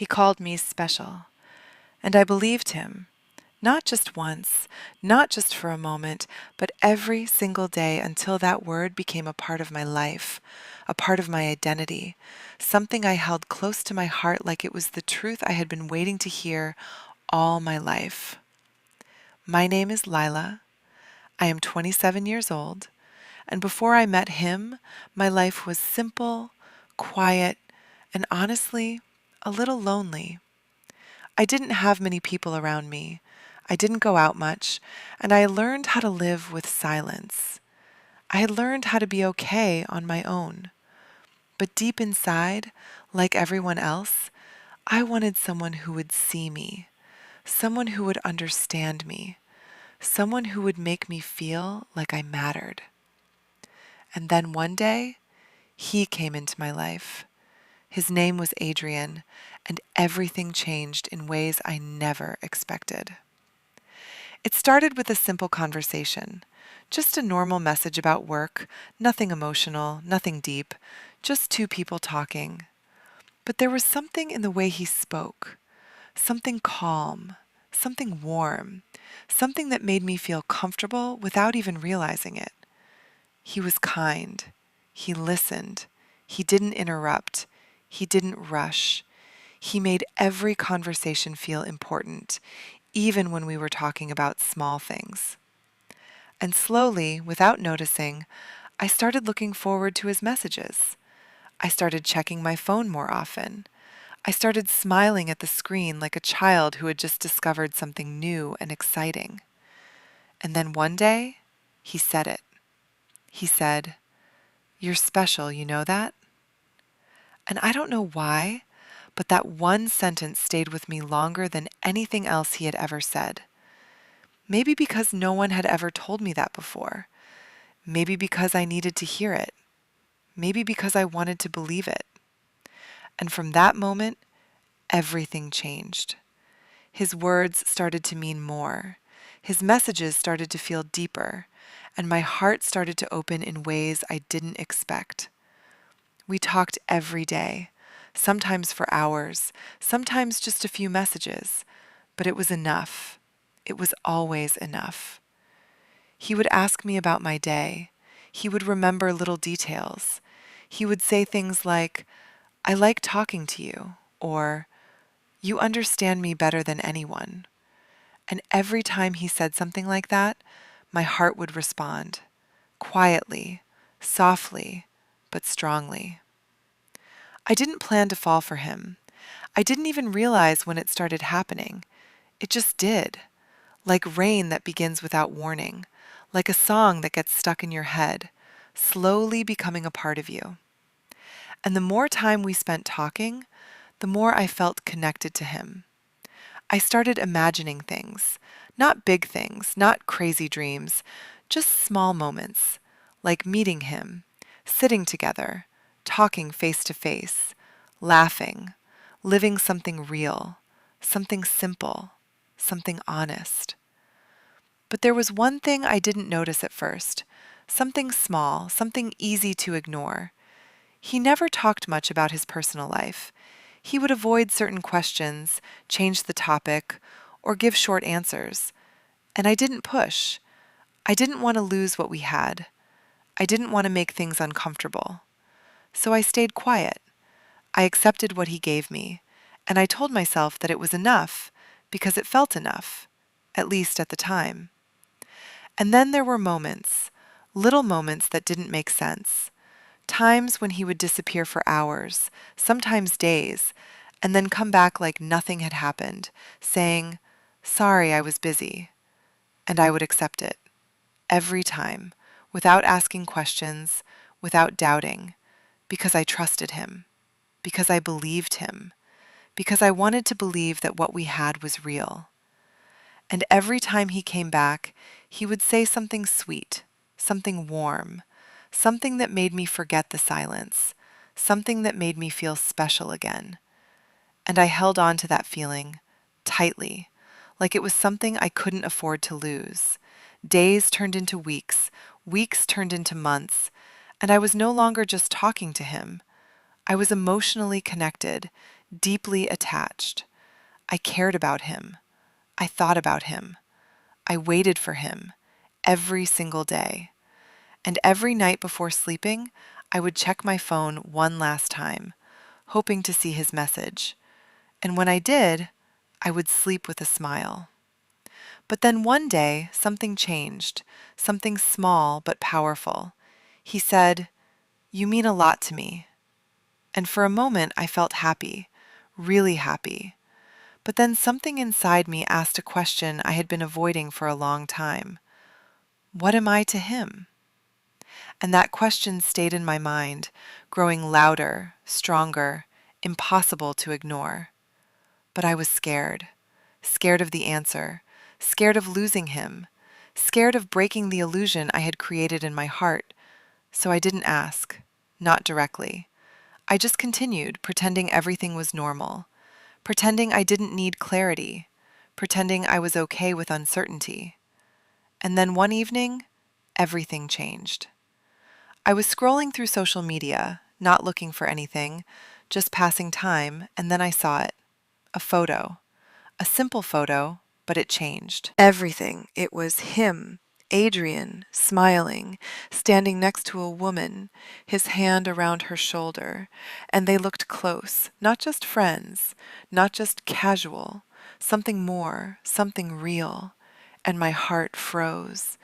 He called me special, and I believed him. Not just once, not just for a moment, but every single day until that word became a part of my life, a part of my identity, something I held close to my heart like it was the truth I had been waiting to hear all my life. My name is Lila. I am 27 years old, and before I met him, my life was simple, quiet, and honestly, a little lonely. I didn't have many people around me. I didn't go out much, and I learned how to live with silence. I had learned how to be okay on my own. But deep inside, like everyone else, I wanted someone who would see me, someone who would understand me, someone who would make me feel like I mattered. And then one day, he came into my life. His name was Adrian, and everything changed in ways I never expected. It started with a simple conversation, just a normal message about work, nothing emotional, nothing deep, just two people talking. But there was something in the way he spoke, something calm, something warm, something that made me feel comfortable without even realizing it. He was kind. He listened. He didn't interrupt. He didn't rush. He made every conversation feel important, even when we were talking about small things. And slowly, without noticing, I started looking forward to his messages. I started checking my phone more often. I started smiling at the screen like a child who had just discovered something new and exciting. And then one day, he said it. He said, "You're special, you know that?" And I don't know why, but that one sentence stayed with me longer than anything else he had ever said. Maybe because no one had ever told me that before. Maybe because I needed to hear it. Maybe because I wanted to believe it. And from that moment, everything changed. His words started to mean more. His messages started to feel deeper, and my heart started to open in ways I didn't expect. We talked every day, sometimes for hours, sometimes just a few messages, but it was enough. It was always enough. He would ask me about my day. He would remember little details. He would say things like, "I like talking to you," or "You understand me better than anyone." And every time he said something like that, my heart would respond, quietly, softly, but strongly. I didn't plan to fall for him. I didn't even realize when it started happening. It just did. Like rain that begins without warning, like a song that gets stuck in your head, slowly becoming a part of you. And the more time we spent talking, the more I felt connected to him. I started imagining things, not big things, not crazy dreams, just small moments, like meeting him, sitting together, talking face to face, laughing, living something real, something simple, something honest. But there was one thing I didn't notice at first, something small, something easy to ignore. He never talked much about his personal life. He would avoid certain questions, change the topic, or give short answers. And I didn't push. I didn't want to lose what we had. I didn't want to make things uncomfortable. So I stayed quiet. I accepted what he gave me, and I told myself that it was enough because it felt enough, at least at the time. And then there were moments, little moments that didn't make sense. Times when he would disappear for hours, sometimes days, and then come back like nothing had happened, saying, "Sorry, I was busy." And I would accept it, every time, without asking questions, without doubting, because I trusted him, because I believed him, because I wanted to believe that what we had was real. And every time he came back, he would say something sweet, something warm, something that made me forget the silence, something that made me feel special again. And I held on to that feeling tightly, like it was something I couldn't afford to lose. Days turned into weeks, weeks turned into months, and I was no longer just talking to him. I was emotionally connected, deeply attached. I cared about him. I thought about him. I waited for him every single day. And every night before sleeping, I would check my phone one last time, hoping to see his message. And when I did, I would sleep with a smile. But then one day, something changed, something small but powerful. He said, "You mean a lot to me." And for a moment, I felt happy, really happy. But then something inside me asked a question I had been avoiding for a long time. What am I to him? And that question stayed in my mind, growing louder, stronger, impossible to ignore. But I was scared, scared of the answer, scared of losing him, scared of breaking the illusion I had created in my heart. So I didn't ask, not directly. I just continued, pretending everything was normal, pretending I didn't need clarity, pretending I was okay with uncertainty. And then one evening, everything changed. I was scrolling through social media, not looking for anything, just passing time, and then I saw it. A photo. A simple photo, but it changed. Everything. It was him, Adrian, smiling, standing next to a woman, his hand around her shoulder, and they looked close, not just friends, not just casual, something more, something real, and my heart froze.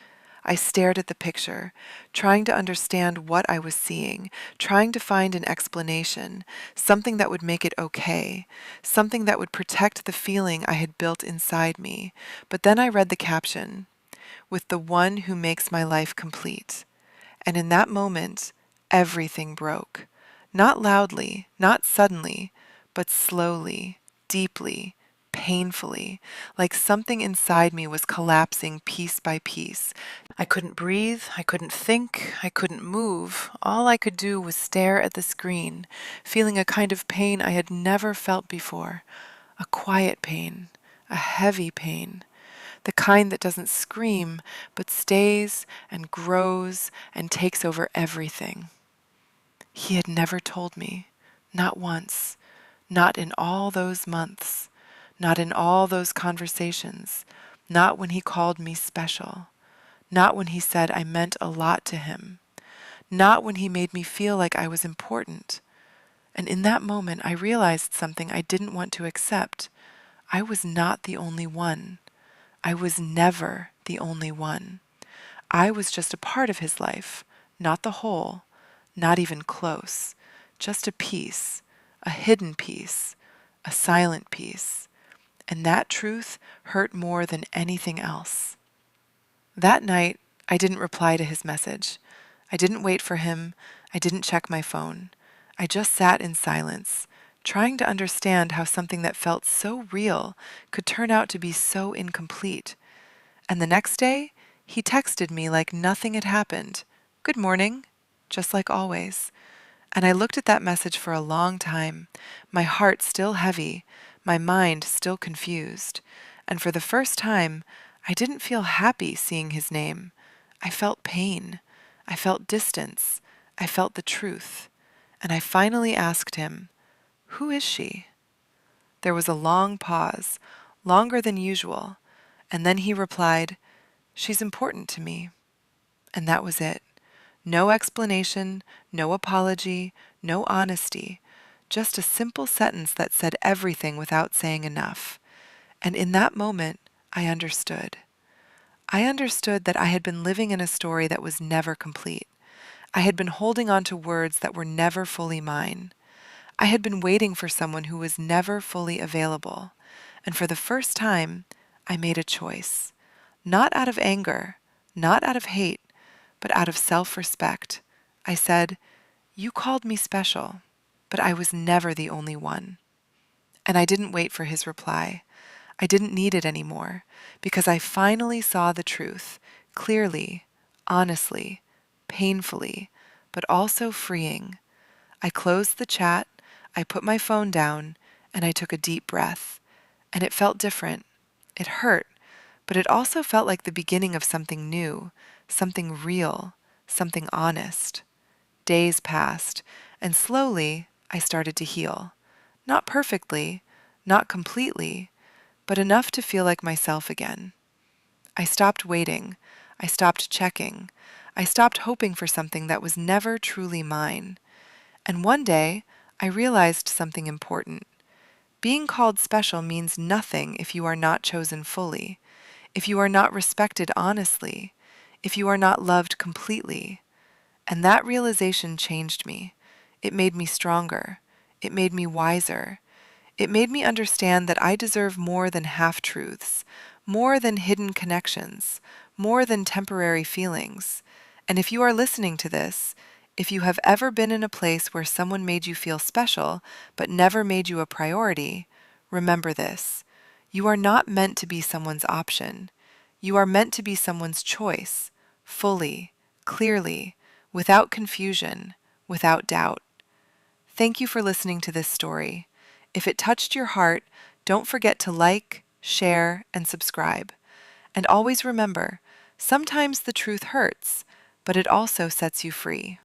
I stared at the picture, trying to understand what I was seeing, trying to find an explanation, something that would make it okay, something that would protect the feeling I had built inside me. But then I read the caption, "With the one who makes my life complete." And in that moment, everything broke. Not loudly, not suddenly, but slowly, deeply, painfully, like something inside me was collapsing piece by piece. I couldn't breathe, I couldn't think, I couldn't move. All I could do was stare at the screen, feeling a kind of pain I had never felt before. A quiet pain, a heavy pain, the kind that doesn't scream, but stays and grows and takes over everything. He had never told me, not once, not in all those months, not in all those conversations, not when he called me special, not when he said I meant a lot to him, not when he made me feel like I was important. And in that moment, I realized something I didn't want to accept. I was not the only one. I was never the only one. I was just a part of his life, not the whole, not even close, just a piece, a hidden piece, a silent piece. And that truth hurt more than anything else. That night, I didn't reply to his message. I didn't wait for him. I didn't check my phone. I just sat in silence, trying to understand how something that felt so real could turn out to be so incomplete. And the next day, he texted me like nothing had happened. "Good morning," just like always. And I looked at that message for a long time, my heart still heavy, my mind still confused. And for the first time, I didn't feel happy seeing his name. I felt pain. I felt distance. I felt the truth. And I finally asked him, "Who is she?" There was a long pause, longer than usual, and then he replied, "She's important to me." And that was it. No explanation, no apology, no honesty, just a simple sentence that said everything without saying enough. And in that moment, I understood. I understood that I had been living in a story that was never complete. I had been holding on to words that were never fully mine. I had been waiting for someone who was never fully available. And for the first time, I made a choice. Not out of anger, not out of hate, but out of self-respect. I said, "You called me special, but I was never the only one." And I didn't wait for his reply. I didn't need it anymore, because I finally saw the truth, clearly, honestly, painfully, but also freeing. I closed the chat, I put my phone down, and I took a deep breath. And it felt different. It hurt, but it also felt like the beginning of something new, something real, something honest. Days passed, and slowly I started to heal. Not perfectly, not completely, but enough to feel like myself again. I stopped waiting. I stopped checking. I stopped hoping for something that was never truly mine. And one day, I realized something important. Being called special means nothing if you are not chosen fully, if you are not respected honestly, if you are not loved completely. And that realization changed me. It made me stronger. It made me wiser. It made me understand that I deserve more than half truths, more than hidden connections, more than temporary feelings. And if you are listening to this, if you have ever been in a place where someone made you feel special but never made you a priority, remember this. You are not meant to be someone's option. You are meant to be someone's choice, fully, clearly, without confusion, without doubt. Thank you for listening to this story. If it touched your heart, don't forget to like, share, and subscribe. And always remember, sometimes the truth hurts, but it also sets you free.